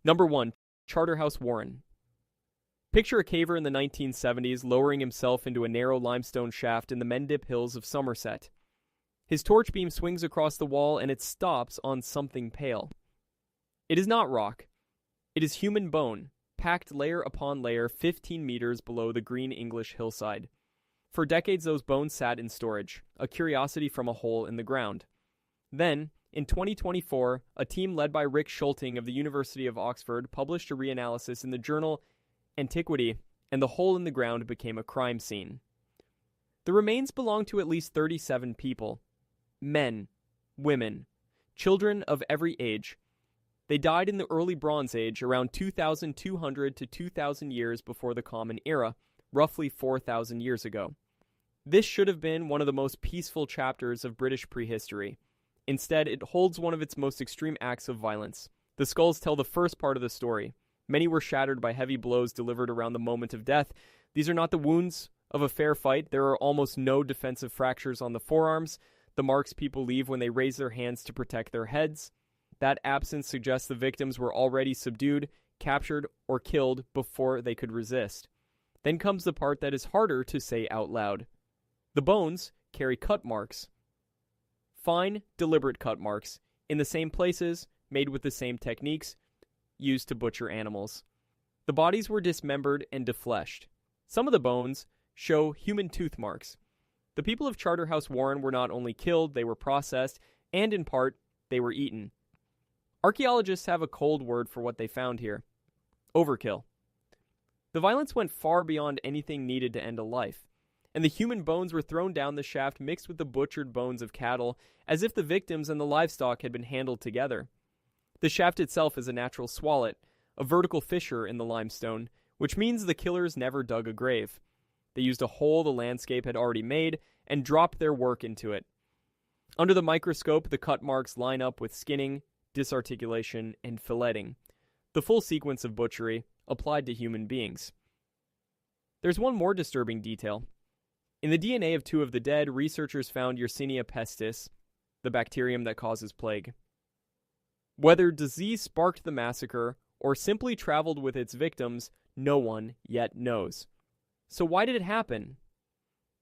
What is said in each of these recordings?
Number 1. Charterhouse Warren. Picture a caver in the 1970s lowering himself into a narrow limestone shaft in the Mendip Hills of Somerset. His torch beam swings across the wall and it stops on something pale. It is not rock. It is human bone, packed layer upon layer 15 meters below the green English hillside. For decades those bones sat in storage, a curiosity from a hole in the ground. Then, in 2024, a team led by Rick Schulting of the University of Oxford published a reanalysis in the journal Antiquity, and the hole in the ground became a crime scene. The remains belong to at least 37 people. Men, women, children of every age. They died in the early Bronze Age, around 2,200 to 2,000 years before the Common Era, roughly 4,000 years ago. This should have been one of the most peaceful chapters of British prehistory. Instead, it holds one of its most extreme acts of violence. The skulls tell the first part of the story. Many were shattered by heavy blows delivered around the moment of death. These are not the wounds of a fair fight. There are almost no defensive fractures on the forearms, the marks people leave when they raise their hands to protect their heads. That absence suggests the victims were already subdued, captured, or killed before they could resist. Then comes the part that is harder to say out loud. The bones carry cut marks. Fine, deliberate cut marks, in the same places, made with the same techniques, used to butcher animals. The bodies were dismembered and defleshed. Some of the bones show human tooth marks. The people of Charterhouse Warren were not only killed, they were processed, and in part, they were eaten. Archaeologists have a cold word for what they found here. Overkill. The violence went far beyond anything needed to end a life, and the human bones were thrown down the shaft mixed with the butchered bones of cattle, as if the victims and the livestock had been handled together. The shaft itself is a natural swallet, a vertical fissure in the limestone, which means the killers never dug a grave. They used a hole the landscape had already made and dropped their work into it. Under the microscope, the cut marks line up with skinning, disarticulation, and filleting. The full sequence of butchery applied to human beings. There's one more disturbing detail. In the DNA of two of the dead, researchers found Yersinia pestis, the bacterium that causes plague. Whether disease sparked the massacre or simply traveled with its victims, no one yet knows. So why did it happen?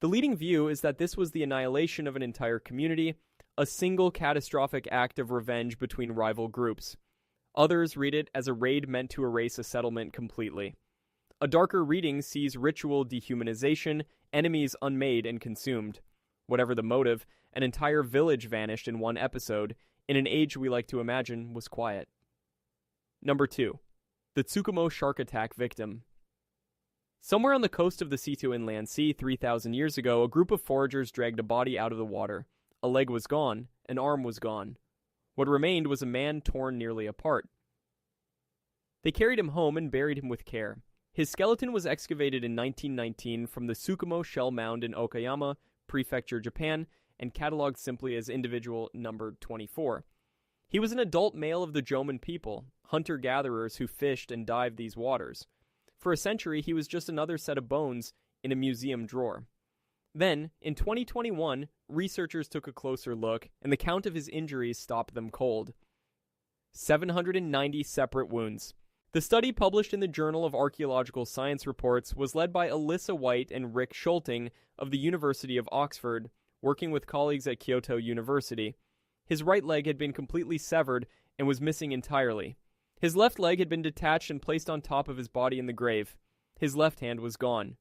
The leading view is that this was the annihilation of an entire community, a single catastrophic act of revenge between rival groups. Others read it as a raid meant to erase a settlement completely. A darker reading sees ritual dehumanization, enemies unmade and consumed. Whatever the motive, an entire village vanished in one episode, in an age we like to imagine was quiet. Number 2. The Tsukumo shark attack victim. Somewhere on the coast of the Seto Inland Sea 3,000 years ago, a group of foragers dragged a body out of the water. A leg was gone, an arm was gone. What remained was a man torn nearly apart. They carried him home and buried him with care. His skeleton was excavated in 1919 from the Tsukumo shell mound in Okayama, Prefecture, Japan, and catalogued simply as individual number 24. He was an adult male of the Jomon people, hunter-gatherers who fished and dived these waters. For a century, he was just another set of bones in a museum drawer. Then, in 2021, researchers took a closer look, and the count of his injuries stopped them cold. 790 separate wounds. The study, published in the Journal of Archaeological Science Reports, was led by Alyssa White and Rick Schulting of the University of Oxford, working with colleagues at Kyoto University. His right leg had been completely severed and was missing entirely. His left leg had been detached and placed on top of his body in the grave. His left hand was gone.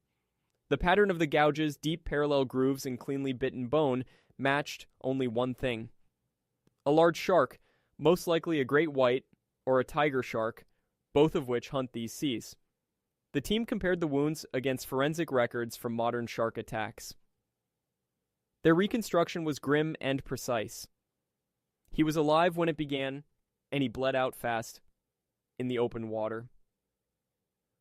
The pattern of the gouges, deep parallel grooves, and cleanly bitten bone matched only one thing. A large shark, most likely a great white or a tiger shark, both of which hunt these seas. The team compared the wounds against forensic records from modern shark attacks. Their reconstruction was grim and precise. He was alive when it began, and he bled out fast in the open water.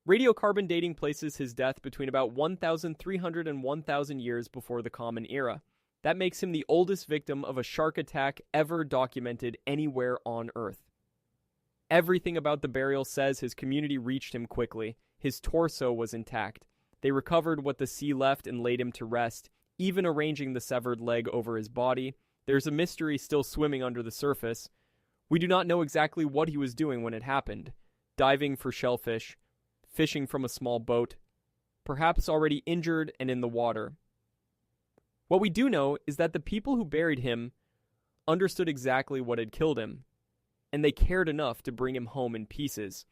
Radiocarbon dating places his death between about 1,300 and 1,000 years before the Common Era. That makes him the oldest victim of a shark attack ever documented anywhere on Earth. Everything about the burial says his community reached him quickly. His torso was intact. They recovered what the sea left and laid him to rest, even arranging the severed leg over his body. There's a mystery still swimming under the surface. We do not know exactly what he was doing when it happened. diving for shellfish, fishing from a small boat, perhaps already injured and in the water. What we do know is that the people who buried him understood exactly what had killed him, and they cared enough to bring him home in pieces.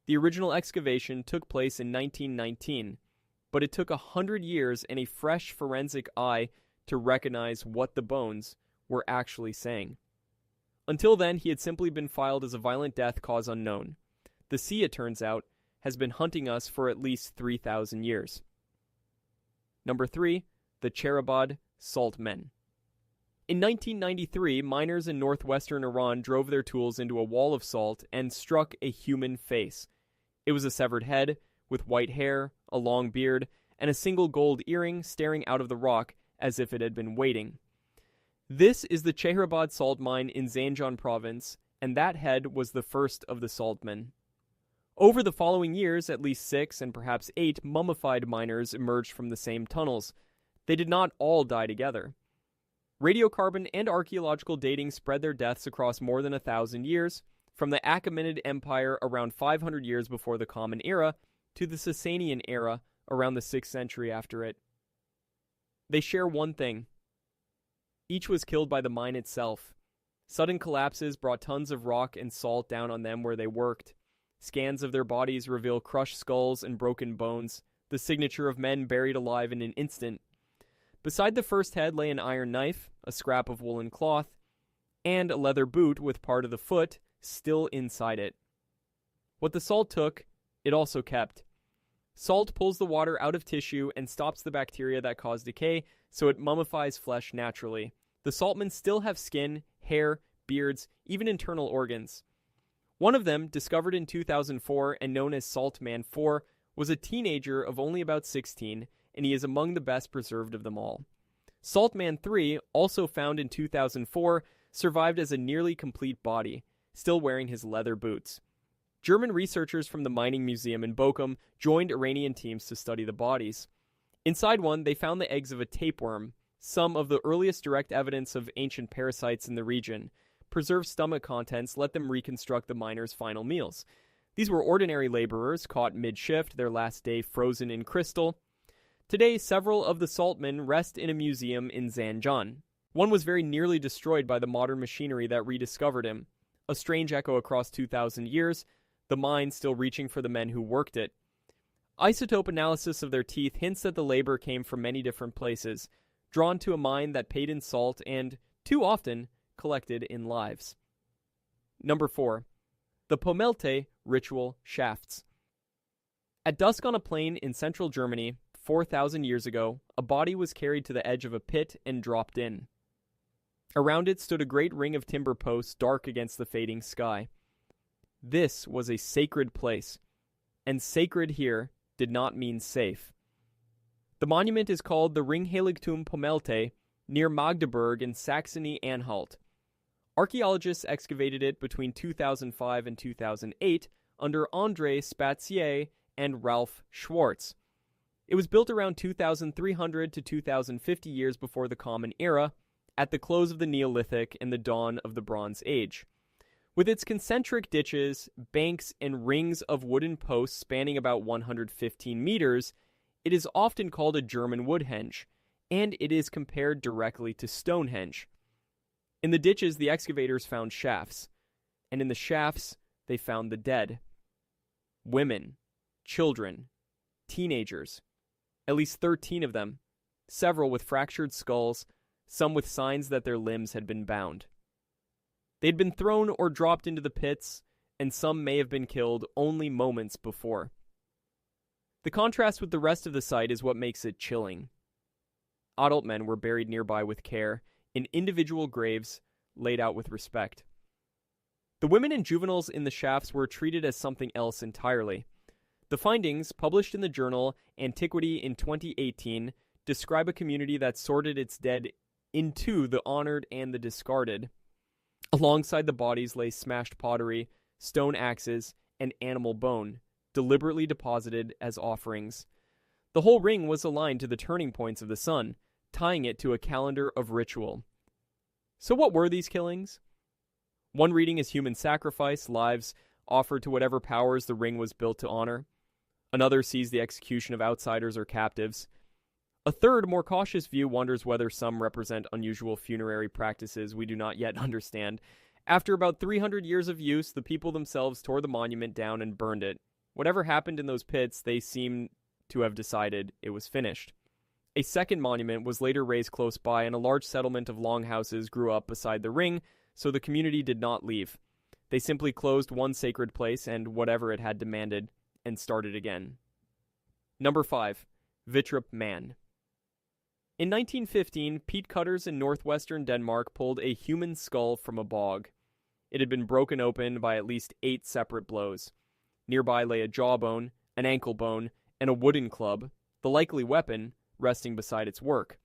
The original excavation took place in 1919, but it took 100 years and a fresh forensic eye to recognize what the bones were actually saying. Until then, he had simply been filed as a violent death cause unknown. The sea, it turns out, has been hunting us for at least 3,000 years. Number 3, the Chehrabad Salt Men. In 1993, miners in northwestern Iran drove their tools into a wall of salt and struck a human face. It was a severed head, with white hair, a long beard, and a single gold earring staring out of the rock as if it had been waiting. This is the Chehrabad Salt Mine in Zanjan province, and that head was the first of the salt men. Over the following years, at least 6 and perhaps 8 mummified miners emerged from the same tunnels. They did not all die together. Radiocarbon and archaeological dating spread their deaths across more than 1,000 years, from the Achaemenid Empire around 500 years before the Common Era to the Sasanian era around the 6th century after it. They share one thing. Each was killed by the mine itself. Sudden collapses brought tons of rock and salt down on them where they worked. Scans of their bodies reveal crushed skulls and broken bones, the signature of men buried alive in an instant. Beside the first head lay an iron knife, a scrap of woolen cloth, and a leather boot with part of the foot still inside it. What the salt took, it also kept. Salt pulls the water out of tissue and stops the bacteria that cause decay, so it mummifies flesh naturally. The saltmen still have skin, hair, beards, even internal organs. One of them, discovered in 2004 and known as Salt Man 4, was a teenager of only about 16, and he is among the best preserved of them all. Salt Man 3, also found in 2004, survived as a nearly complete body, still wearing his leather boots. German researchers from the mining museum in Bochum joined Iranian teams to study the bodies. Inside one, they found the eggs of a tapeworm, some of the earliest direct evidence of ancient parasites in the region. Preserved stomach contents let them reconstruct the miners' final meals. These were ordinary laborers caught mid-shift, their last day frozen in crystal. Today, several of the saltmen rest in a museum in Zanjan. One was very nearly destroyed by the modern machinery that rediscovered him. A strange echo across 2,000 years, the mine still reaching for the men who worked it. Isotope analysis of their teeth hints that the labor came from many different places, drawn to a mine that paid in salt and, too often, collected in lives. Number 4. The Pommelte ritual shafts. At dusk on a plain in central Germany, 4,000 years ago, a body was carried to the edge of a pit and dropped in. Around it stood a great ring of timber posts dark against the fading sky. This was a sacred place, and sacred here did not mean safe. The monument is called the Ringheiligtum Pommelte, near Magdeburg in Saxony-Anhalt. Archaeologists excavated it between 2005 and 2008 under André Spatzier and Ralph Schwartz. It was built around 2,300 to 2,050 years before the Common Era, at the close of the Neolithic and the dawn of the Bronze Age. With its concentric ditches, banks, and rings of wooden posts spanning about 115 meters, it is often called a German Woodhenge, and it is compared directly to Stonehenge. In the ditches, the excavators found shafts, and in the shafts, they found the dead. Women, children, teenagers, at least 13 of them, several with fractured skulls, some with signs that their limbs had been bound. They'd been thrown or dropped into the pits, and some may have been killed only moments before. The contrast with the rest of the site is what makes it chilling. Adult men were buried nearby with care, in individual graves laid out with respect. The women and juveniles in the shafts were treated as something else entirely. The findings, published in the journal Antiquity in 2018, describe a community that sorted its dead into the honored and the discarded. Alongside the bodies lay smashed pottery, stone axes, and animal bone, deliberately deposited as offerings. The whole ring was aligned to the turning points of the sun, tying it to a calendar of ritual. So what were these killings? One reading is human sacrifice, lives offered to whatever powers the ring was built to honor. Another sees the execution of outsiders or captives. A third, more cautious view wonders whether some represent unusual funerary practices we do not yet understand. After about 300 years of use, the people themselves tore the monument down and burned it. Whatever happened in those pits, they seem to have decided it was finished. A second monument was later raised close by, and a large settlement of longhouses grew up beside the ring, so the community did not leave. They simply closed one sacred place and whatever it had demanded, and started again. Number 5. Vittrup Man. In 1915, peat cutters in northwestern Denmark pulled a human skull from a bog. It had been broken open by at least 8 separate blows. Nearby lay a jawbone, an ankle bone, and a wooden club, the likely weapon, resting beside its work.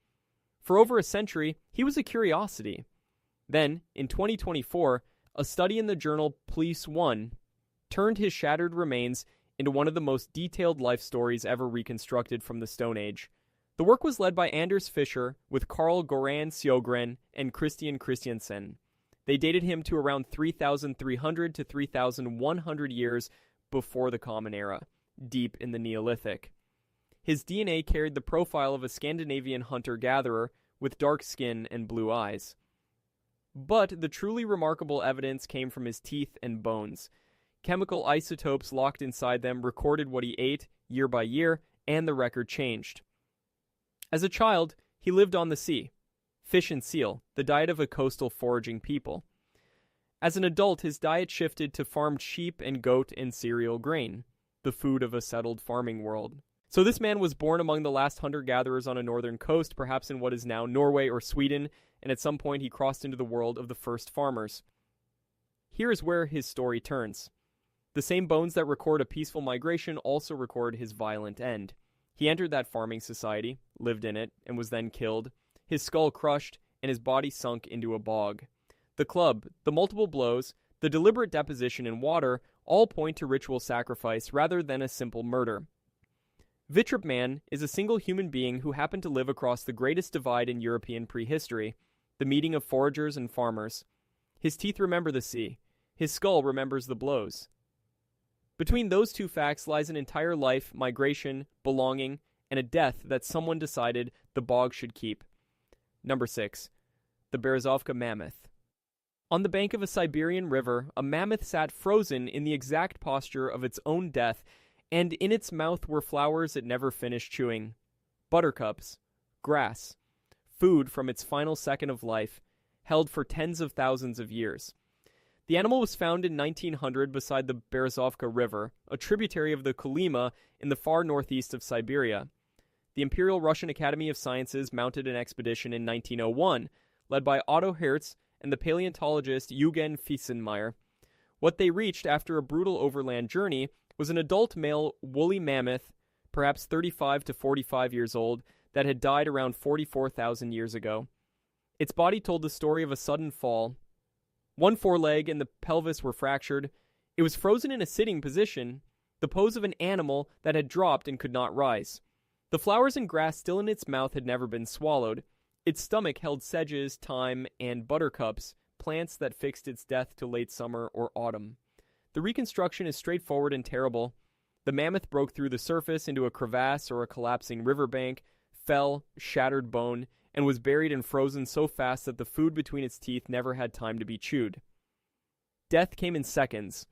For over a century, he was a curiosity. Then, in 2024, a study in the journal Police One turned his shattered remains into one of the most detailed life stories ever reconstructed from the Stone Age. The work was led by Anders Fischer with Carl Goran Sjögren and Christian Christiansen. They dated him to around 3,300 to 3,100 years before the Common Era, deep in the Neolithic. His DNA carried the profile of a Scandinavian hunter-gatherer with dark skin and blue eyes. But the truly remarkable evidence came from his teeth and bones. Chemical isotopes locked inside them recorded what he ate year by year, and the record changed. As a child, he lived on the sea. Fish and seal, the diet of a coastal foraging people. As an adult, his diet shifted to farmed sheep and goat and cereal grain, the food of a settled farming world. So this man was born among the last hunter-gatherers on a northern coast, perhaps in what is now Norway or Sweden, and at some point he crossed into the world of the first farmers. Here is where his story turns. The same bones that record a peaceful migration also record his violent end. He entered that farming society, lived in it, and was then killed, his skull crushed, and his body sunk into a bog. The club, the multiple blows, the deliberate deposition in water all point to ritual sacrifice rather than a simple murder. Vittrup Man is a single human being who happened to live across the greatest divide in European prehistory, the meeting of foragers and farmers. His teeth remember the sea. His skull remembers the blows. Between those two facts lies an entire life, migration, belonging, and a death that someone decided the bog should keep. Number 6. The Berezovka Mammoth. On the bank of a Siberian river, a mammoth sat frozen in the exact posture of its own death, and in its mouth were flowers it never finished chewing. Buttercups, grass, food from its final second of life, held for tens of thousands of years. The animal was found in 1900 beside the Berezovka River, a tributary of the Kolyma in the far northeast of Siberia. The Imperial Russian Academy of Sciences mounted an expedition in 1901, led by Otto Hertz and the paleontologist Eugen Fiesenmeyer. What they reached after a brutal overland journey was an adult male woolly mammoth, perhaps 35 to 45 years old, that had died around 44,000 years ago. Its body told the story of a sudden fall. One foreleg and the pelvis were fractured. It was frozen in a sitting position, the pose of an animal that had dropped and could not rise. The flowers and grass still in its mouth had never been swallowed. Its stomach held sedges, thyme, and buttercups, plants that fixed its death to late summer or autumn. The reconstruction is straightforward and terrible. The mammoth broke through the surface into a crevasse or a collapsing riverbank, fell, shattered bone, and was buried and frozen so fast that the food between its teeth never had time to be chewed. Death came in seconds.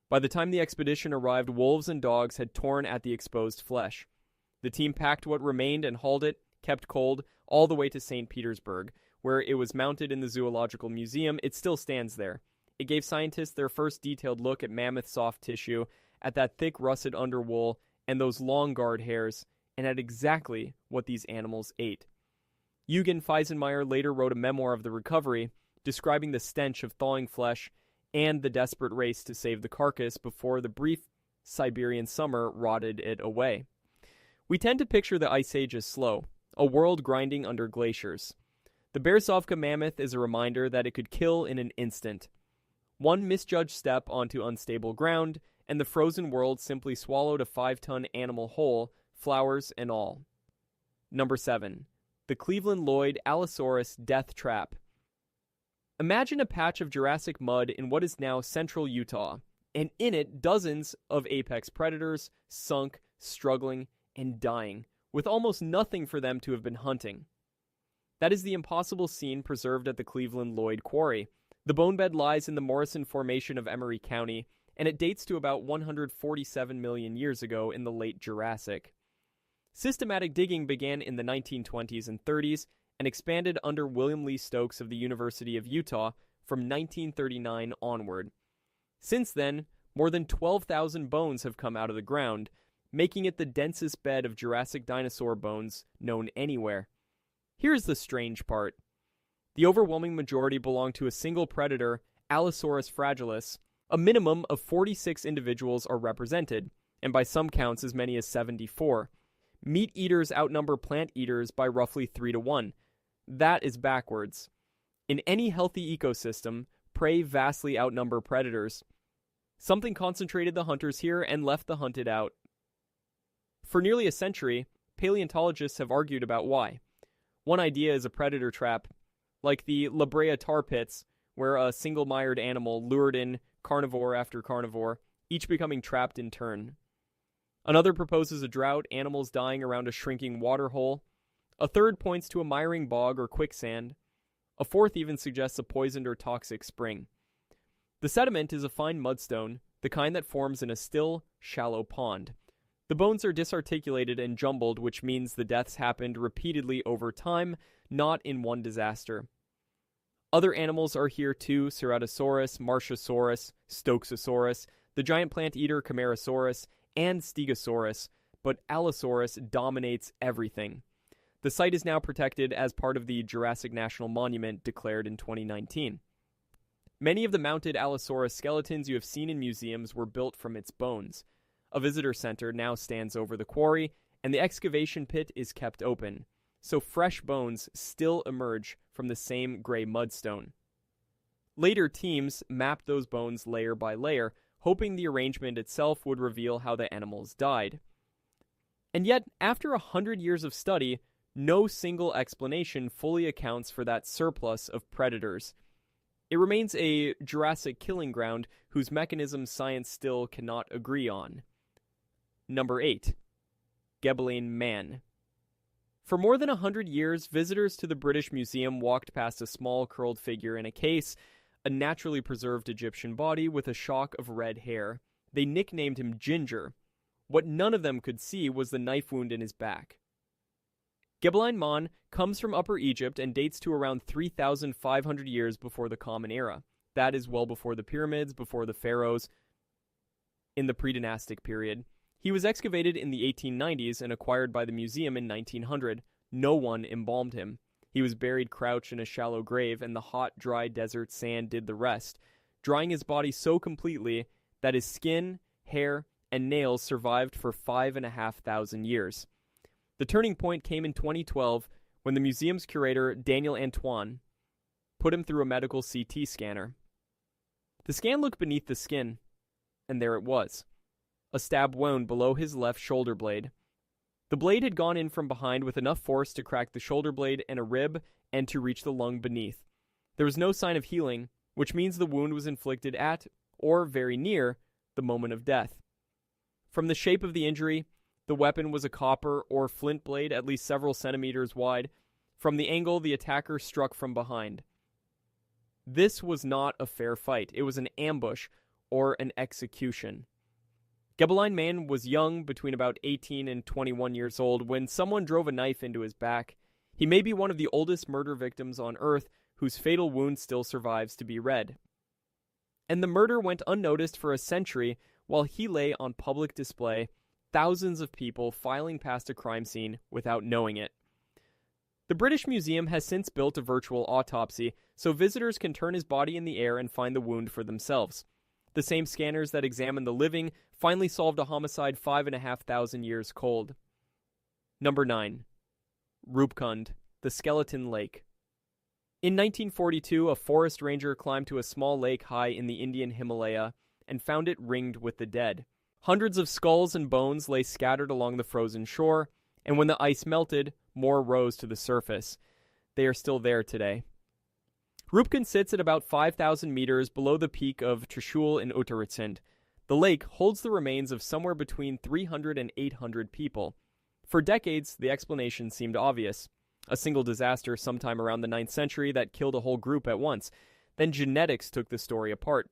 By the time the expedition arrived, wolves and dogs had torn at the exposed flesh. The team packed what remained and hauled it, kept cold, all the way to St. Petersburg, where it was mounted in the Zoological Museum. It still stands there. It gave scientists their first detailed look at mammoth soft tissue, at that thick russet underwool, and those long guard hairs, and at exactly what these animals ate. Eugen Fiesenmeyer later wrote a memoir of the recovery, describing the stench of thawing flesh and the desperate race to save the carcass before the brief Siberian summer rotted it away. We tend to picture the Ice Age as slow, a world grinding under glaciers. The Berezovka Mammoth is a reminder that it could kill in an instant. One misjudged step onto unstable ground, and the frozen world simply swallowed a 5-ton animal whole, flowers and all. Number 7. The Cleveland-Lloyd Allosaurus Death Trap. Imagine a patch of Jurassic mud in what is now central Utah. and in it dozens of apex predators, sunk, struggling, and dying, with almost nothing for them to have been hunting. That is the impossible scene preserved at the Cleveland-Lloyd quarry. The bone bed lies in the Morrison Formation of Emery County, and it dates to about 147 million years ago in the late Jurassic. Systematic digging began in the 1920s and 30s and expanded under William Lee Stokes of the University of Utah from 1939 onward. Since then, more than 12,000 bones have come out of the ground, making it the densest bed of Jurassic dinosaur bones known anywhere. Here's the strange part. The overwhelming majority belong to a single predator, Allosaurus fragilis. A minimum of 46 individuals are represented, and by some counts as many as 74. Meat eaters outnumber plant eaters by roughly 3 to 1. That is backwards. In any healthy ecosystem, prey vastly outnumber predators. Something concentrated the hunters here and left the hunted out. For nearly a century, paleontologists have argued about why. One idea is a predator trap, like the La Brea tar pits, where a single-mired animal lured in carnivore after carnivore, each becoming trapped in turn. Another proposes a drought, animals dying around a shrinking water hole. A third points to a miring bog or quicksand. A fourth even suggests a poisoned or toxic spring. The sediment is a fine mudstone, the kind that forms in a still, shallow pond. The bones are disarticulated and jumbled, which means the deaths happened repeatedly over time, not in one disaster. Other animals are here too: Ceratosaurus, Martiosaurus, Stokesosaurus, the giant plant eater Camarasaurus, and Stegosaurus, but Allosaurus dominates everything. The site is now protected as part of the Jurassic National Monument declared in 2019. Many of the mounted Allosaurus skeletons you have seen in museums were built from its bones. A visitor center now stands over the quarry, and the excavation pit is kept open, so fresh bones still emerge from the same gray mudstone. Later teams mapped those bones layer by layer, hoping the arrangement itself would reveal how the animals died. And yet, after 100 years of study, no single explanation fully accounts for that surplus of predators. It remains a Jurassic killing ground whose mechanism science still cannot agree on. Number 8. Gebelein Man. For more than 100 years, visitors to the British Museum walked past a small curled figure in a case, a naturally preserved Egyptian body with a shock of red hair. They nicknamed him Ginger. What none of them could see was the knife wound in his back. Gebelein Man comes from Upper Egypt and dates to around 3,500 years before the Common Era. That is well before the pyramids, before the pharaohs, in the pre-dynastic period. He was excavated in the 1890s and acquired by the museum in 1900. No one embalmed him. He was buried crouched in a shallow grave, and the hot, dry desert sand did the rest, drying his body so completely that his skin, hair, and nails survived for 5,500 years. The turning point came in 2012 when the museum's curator, Daniel Antoine, put him through a medical CT scanner. The scan looked beneath the skin, and there it was. A stab wound below his left shoulder blade. The blade had gone in from behind with enough force to crack the shoulder blade and a rib and to reach the lung beneath. There was no sign of healing, which means the wound was inflicted at, or very near, the moment of death. From the shape of the injury, the weapon was a copper or flint blade at least several centimeters wide. From the angle, the attacker struck from behind. This was not a fair fight. It was an ambush or an execution. Gebelein Man was young, between about 18 and 21 years old, when someone drove a knife into his back. He may be one of the oldest murder victims on Earth, whose fatal wound still survives to be read. And the murder went unnoticed for a century while he lay on public display, thousands of people filing past a crime scene without knowing it. The British Museum has since built a virtual autopsy, so visitors can turn his body in the air and find the wound for themselves. The same scanners that examine the living finally solved a homicide 5,500 years cold. Number 9. Roopkund, the Skeleton Lake. In 1942, a forest ranger climbed to a small lake high in the Indian Himalaya and found it ringed with the dead. Hundreds of skulls and bones lay scattered along the frozen shore, and when the ice melted, more rose to the surface. They are still there today. Roopkund sits at about 5,000 meters below the peak of Trishul in Uttarakhand. The lake holds the remains of somewhere between 300 and 800 people. For decades, the explanation seemed obvious. A single disaster sometime around the 9th century that killed a whole group at once. Then genetics took the story apart.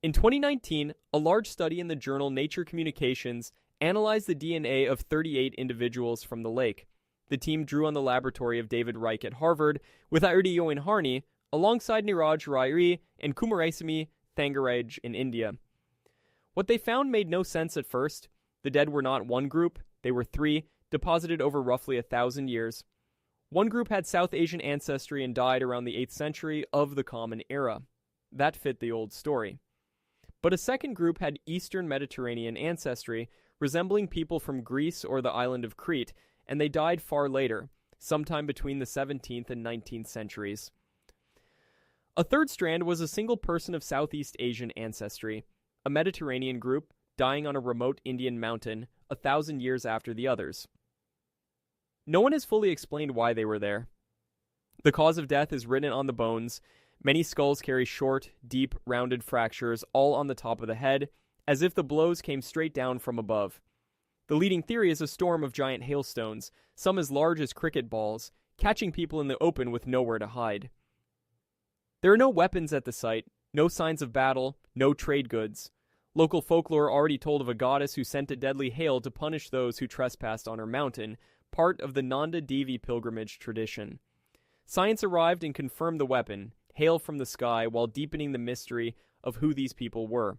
In 2019, a large study in the journal Nature Communications analyzed the DNA of 38 individuals from the lake. The team drew on the laboratory of David Reich at Harvard, with Aurelio Harni, alongside Niraj Rai and Kumarasamy Thangaraj in India. What they found made no sense at first. The dead were not one group, they were three, deposited over roughly 1,000 years. One group had South Asian ancestry and died around the 8th century of the Common Era. That fit the old story. But a second group had Eastern Mediterranean ancestry, resembling people from Greece or the island of Crete, and they died far later, sometime between the 17th and 19th centuries. A third strand was a single person of Southeast Asian ancestry, a Mediterranean group dying on a remote Indian mountain 1,000 years after the others. No one has fully explained why they were there. The cause of death is written on the bones. Many skulls carry short, deep, rounded fractures all on the top of the head, as if the blows came straight down from above. The leading theory is a storm of giant hailstones, some as large as cricket balls, catching people in the open with nowhere to hide. There are no weapons at the site, no signs of battle, no trade goods. Local folklore already told of a goddess who sent a deadly hail to punish those who trespassed on her mountain, part of the Nanda Devi pilgrimage tradition. Science arrived and confirmed the weapon, hail from the sky, while deepening the mystery of who these people were.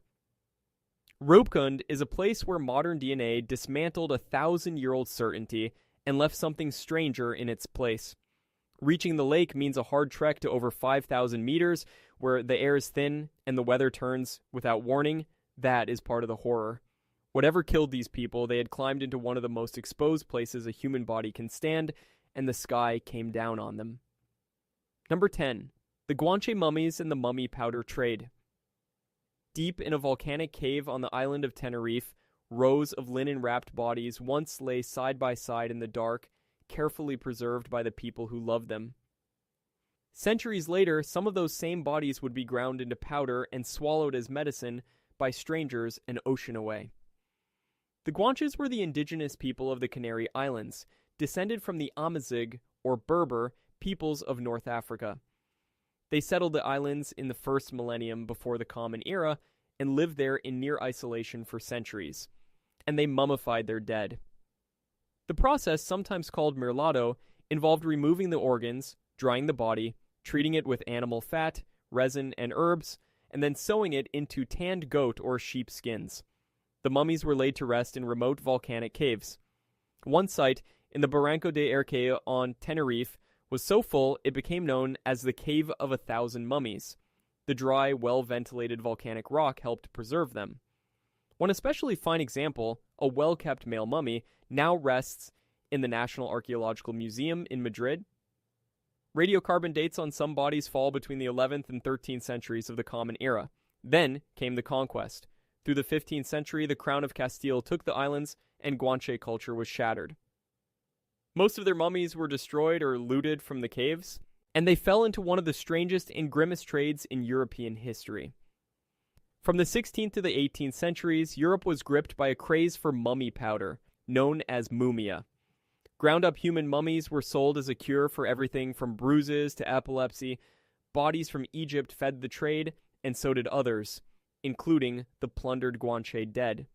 Roopkund is a place where modern DNA dismantled a 1,000-year-old certainty and left something stranger in its place. Reaching the lake means a hard trek to over 5,000 meters, where the air is thin and the weather turns without warning. That is part of the horror. Whatever killed these people, they had climbed into one of the most exposed places a human body can stand, and the sky came down on them. Number 10. The Guanche mummies and the mummy powder trade. Deep in a volcanic cave on the island of Tenerife, rows of linen-wrapped bodies once lay side by side in the dark, carefully preserved by the people who loved them. Centuries later, some of those same bodies would be ground into powder and swallowed as medicine by strangers an ocean away. The Guanches were the indigenous people of the Canary Islands, descended from the Amazigh, or Berber, peoples of North Africa. They settled the islands in the first millennium before the Common Era and lived there in near isolation for centuries, and they mummified their dead. The process, sometimes called mirlado, involved removing the organs, drying the body, treating it with animal fat, resin, and herbs, and then sewing it into tanned goat or sheep skins. The mummies were laid to rest in remote volcanic caves. One site, in the Barranco de Erque on Tenerife, was so full it became known as the Cave of 1,000 Mummies. The dry, well-ventilated volcanic rock helped preserve them. One especially fine example, a well-kept male mummy, now rests in the National Archaeological Museum in Madrid. Radiocarbon dates on some bodies fall between the 11th and 13th centuries of the Common Era. Then came the conquest. Through the 15th century, the Crown of Castile took the islands, and Guanche culture was shattered. Most of their mummies were destroyed or looted from the caves, and they fell into one of the strangest and grimmest trades in European history. From the 16th to the 18th centuries, Europe was gripped by a craze for mummy powder, known as mumia. Ground-up human mummies were sold as a cure for everything from bruises to epilepsy. Bodies from Egypt fed the trade, and so did others, including the plundered Guanche dead.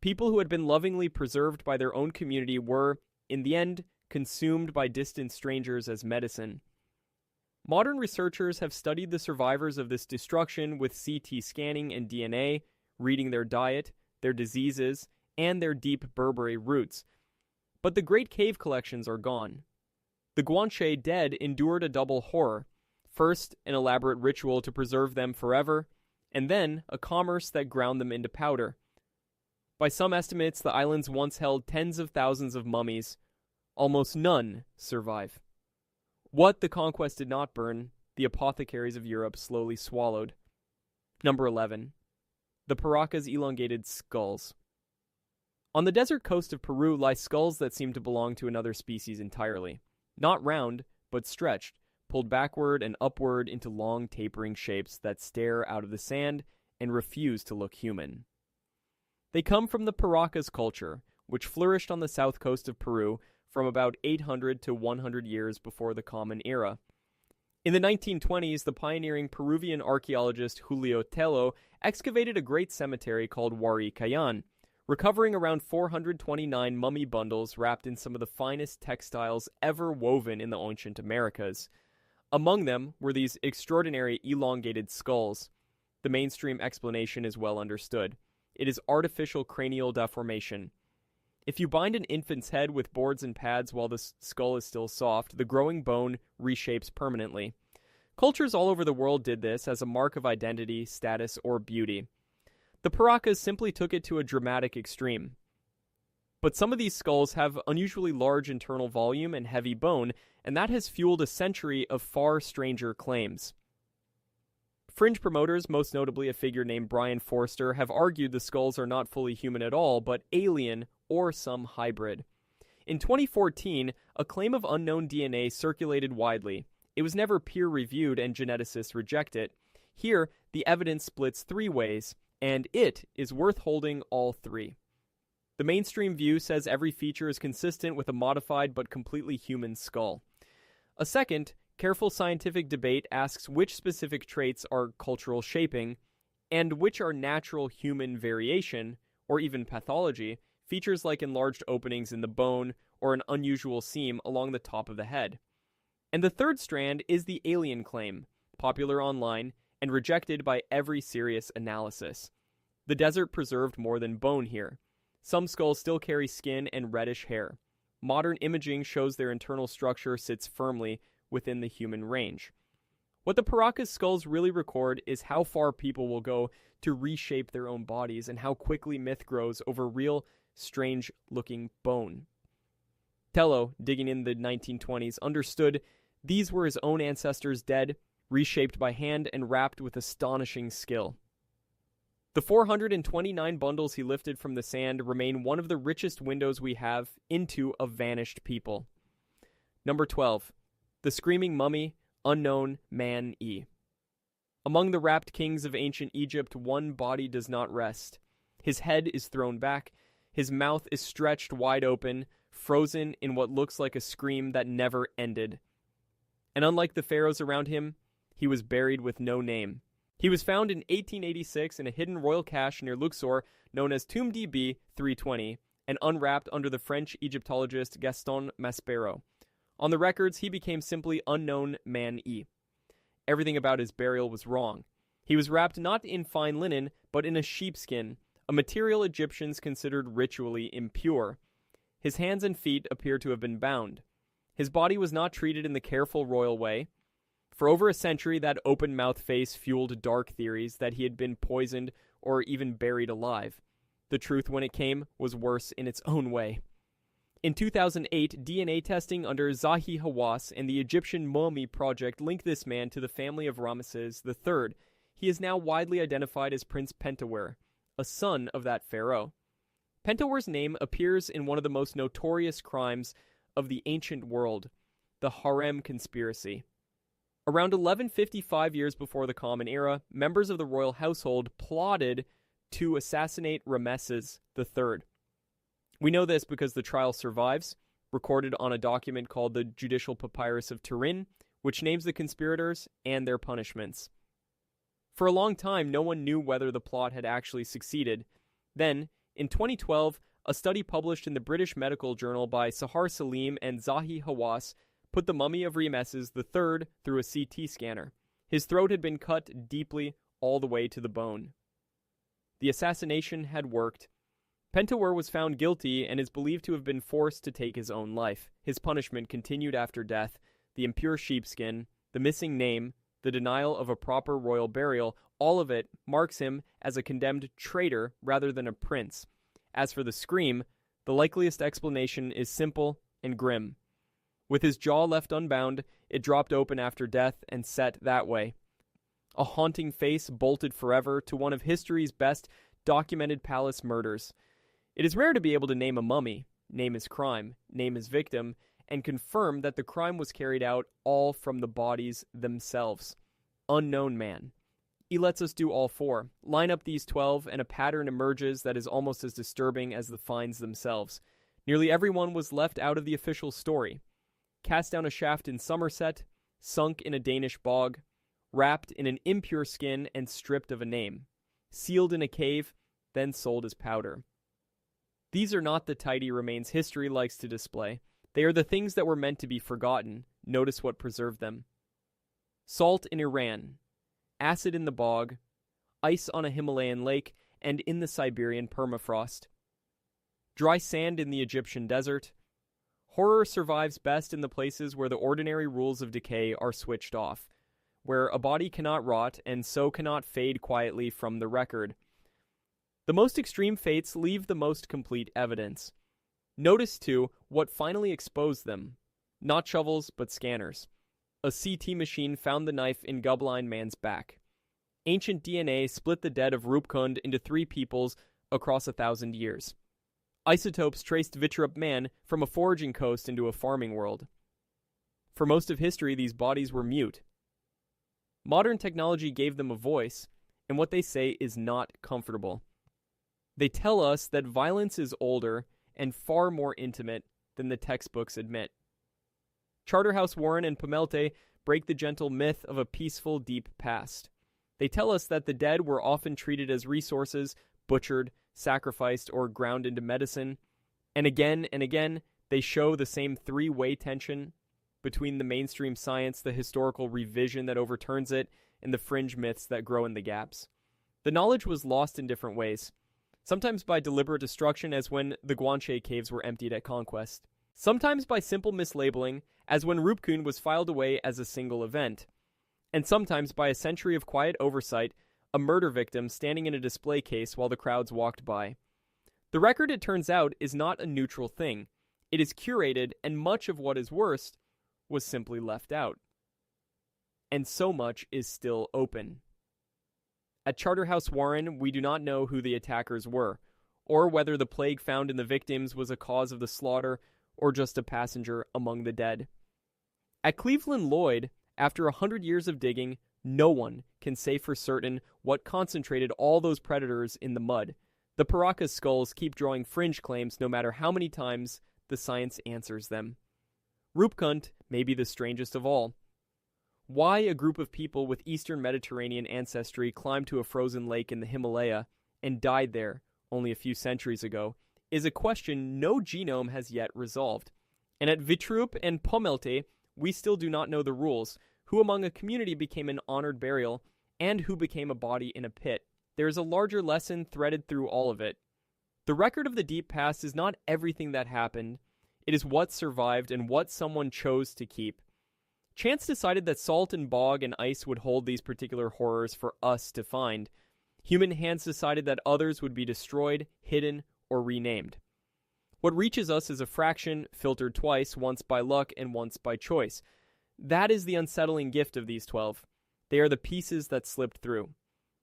People who had been lovingly preserved by their own community were, in the end, consumed by distant strangers as medicine. Modern researchers have studied the survivors of this destruction with CT scanning and DNA, reading their diet, their diseases, and their deep Berbere roots. But the great cave collections are gone. The Guanche dead endured a double horror. First, an elaborate ritual to preserve them forever, and then a commerce that ground them into powder. By some estimates, the islands once held tens of thousands of mummies. Almost none survive. What the conquest did not burn, the apothecaries of Europe slowly swallowed. Number 11. The Paracas elongated skulls. On the desert coast of Peru lie skulls that seem to belong to another species entirely. Not round, but stretched, pulled backward and upward into long tapering shapes that stare out of the sand and refuse to look human. They come from the Paracas culture, which flourished on the south coast of Peru from about 800 to 100 years before the Common Era. In the 1920s, the pioneering Peruvian archaeologist Julio Tello excavated a great cemetery called Huari Cayan, recovering around 429 mummy bundles wrapped in some of the finest textiles ever woven in the ancient Americas. Among them were these extraordinary elongated skulls. The mainstream explanation is well understood. It is artificial cranial deformation. If you bind an infant's head with boards and pads while the skull is still soft, the growing bone reshapes permanently. Cultures all over the world did this as a mark of identity, status, or beauty. The Paracas simply took it to a dramatic extreme. But some of these skulls have unusually large internal volume and heavy bone, and that has fueled a century of far stranger claims. Fringe promoters, most notably a figure named Brian Forster, have argued the skulls are not fully human at all, but alien or some hybrid. In 2014, a claim of unknown DNA circulated widely. It was never peer-reviewed and geneticists reject it. Here, the evidence splits three ways, and it is worth holding all three. The mainstream view says every feature is consistent with a modified but completely human skull. A second, careful scientific debate asks which specific traits are cultural shaping, and which are natural human variation, or even pathology, features like enlarged openings in the bone or an unusual seam along the top of the head. And the third strand is the alien claim, popular online and rejected by every serious analysis. The desert preserved more than bone here. Some skulls still carry skin and reddish hair. Modern imaging shows their internal structure sits firmly within the human range. What the Paracas skulls really record is how far people will go to reshape their own bodies and how quickly myth grows over real, strange-looking bone. Tello, digging in the 1920s, understood these were his own ancestors dead, reshaped by hand and wrapped with astonishing skill. The 429 bundles he lifted from the sand remain one of the richest windows we have into a vanished people. Number 12. The Screaming Mummy, Unknown Man E. Among the wrapped kings of ancient Egypt, one body does not rest. His head is thrown back, his mouth is stretched wide open, frozen in what looks like a scream that never ended. And unlike the pharaohs around him, he was buried with no name. He was found in 1886 in a hidden royal cache near Luxor known as Tomb DB 320 and unwrapped under the French Egyptologist Gaston Maspero. On the records, he became simply Unknown Man E. Everything about his burial was wrong. He was wrapped not in fine linen, but in a sheepskin, a material Egyptians considered ritually impure. His hands and feet appear to have been bound. His body was not treated in the careful royal way. For over a century, that open-mouthed face fueled dark theories that he had been poisoned or even buried alive. The truth, when it came, was worse in its own way. In 2008, DNA testing under Zahi Hawass and the Egyptian Mummy Project linked this man to the family of Ramesses III. He is now widely identified as Prince Pentawere, a son of that pharaoh. Pentaware's name appears in one of the most notorious crimes of the ancient world, the Harem Conspiracy. Around 1155 years before the Common Era, members of the royal household plotted to assassinate Ramesses III. We know this because the trial survives, recorded on a document called the Judicial Papyrus of Turin, which names the conspirators and their punishments. For a long time, no one knew whether the plot had actually succeeded. Then, in 2012, a study published in the British Medical Journal by Sahar Salim and Zahi Hawass put the mummy of Ramesses III through a CT scanner. His throat had been cut deeply all the way to the bone. The assassination had worked. Pentawere was found guilty and is believed to have been forced to take his own life. His punishment continued after death. The impure sheepskin, the missing name, the denial of a proper royal burial, all of it marks him as a condemned traitor rather than a prince. As for the scream, the likeliest explanation is simple and grim. With his jaw left unbound, it dropped open after death and set that way. A haunting face bolted forever to one of history's best documented palace murders. It is rare to be able to name a mummy, name his crime, name his victim, and confirm that the crime was carried out all from the bodies themselves. Unknown Man. He lets us do all four. Line up these 12, and a pattern emerges that is almost as disturbing as the finds themselves. Nearly everyone was left out of the official story. Cast down a shaft in Somerset, sunk in a Danish bog, wrapped in an impure skin and stripped of a name, sealed in a cave, then sold as powder. These are not the tidy remains history likes to display. They are the things that were meant to be forgotten. Notice what preserved them. Salt in Iran, acid in the bog, ice on a Himalayan lake and in the Siberian permafrost, dry sand in the Egyptian desert. Horror survives best in the places where the ordinary rules of decay are switched off, where a body cannot rot and so cannot fade quietly from the record. The most extreme fates leave the most complete evidence. Notice, too, what finally exposed them. Not shovels, but scanners. A CT machine found the knife in Gebelein Man's back. Ancient DNA split the dead of Roopkund into 3 peoples across 1,000 years. Isotopes traced Vittrup Man from a foraging coast into a farming world. For most of history, these bodies were mute. Modern technology gave them a voice, and what they say is not comfortable. They tell us that violence is older and far more intimate than the textbooks admit. Charterhouse Warren and Pommelte break the gentle myth of a peaceful, deep past. They tell us that the dead were often treated as resources, butchered, sacrificed, or ground into medicine. And again, they show the same three-way tension between the mainstream science, the historical revision that overturns it, and the fringe myths that grow in the gaps. The knowledge was lost in different ways. Sometimes by deliberate destruction, as when the Guanche caves were emptied at conquest. Sometimes by simple mislabeling, as when Roopkund was filed away as a single event. And sometimes by a century of quiet oversight, a murder victim standing in a display case while the crowds walked by. The record, it turns out, is not a neutral thing. It is curated, and much of what is worst was simply left out. And so much is still open. At Charterhouse Warren, we do not know who the attackers were, or whether the plague found in the victims was a cause of the slaughter or just a passenger among the dead. At Cleveland-Lloyd, after 100 years of digging, no one can say for certain what concentrated all those predators in the mud. The Paracas skulls keep drawing fringe claims no matter how many times the science answers them. Roopkund may be the strangest of all. Why a group of people with Eastern Mediterranean ancestry climbed to a frozen lake in the Himalaya and died there only a few centuries ago is a question no genome has yet resolved. And at Vittrup and Pommelte, we still do not know the rules, who among a community became an honored burial, and who became a body in a pit. There is a larger lesson threaded through all of it. The record of the deep past is not everything that happened. It is what survived and what someone chose to keep. Chance decided that salt and bog and ice would hold these particular horrors for us to find. Human hands decided that others would be destroyed, hidden, or renamed. What reaches us is a fraction, filtered twice, once by luck and once by choice. That is the unsettling gift of these 12. They are the pieces that slipped through.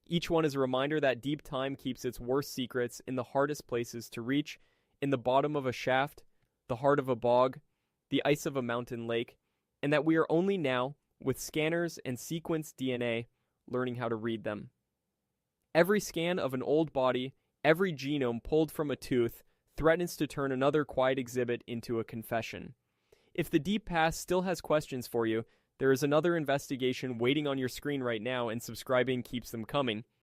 Each one is a reminder that deep time keeps its worst secrets in the hardest places to reach, in the bottom of a shaft, the heart of a bog, the ice of a mountain lake, and that we are only now, with scanners and sequenced DNA, learning how to read them. Every scan of an old body, every genome pulled from a tooth, threatens to turn another quiet exhibit into a confession. If the deep past still has questions for you, there is another investigation waiting on your screen right now, and subscribing keeps them coming.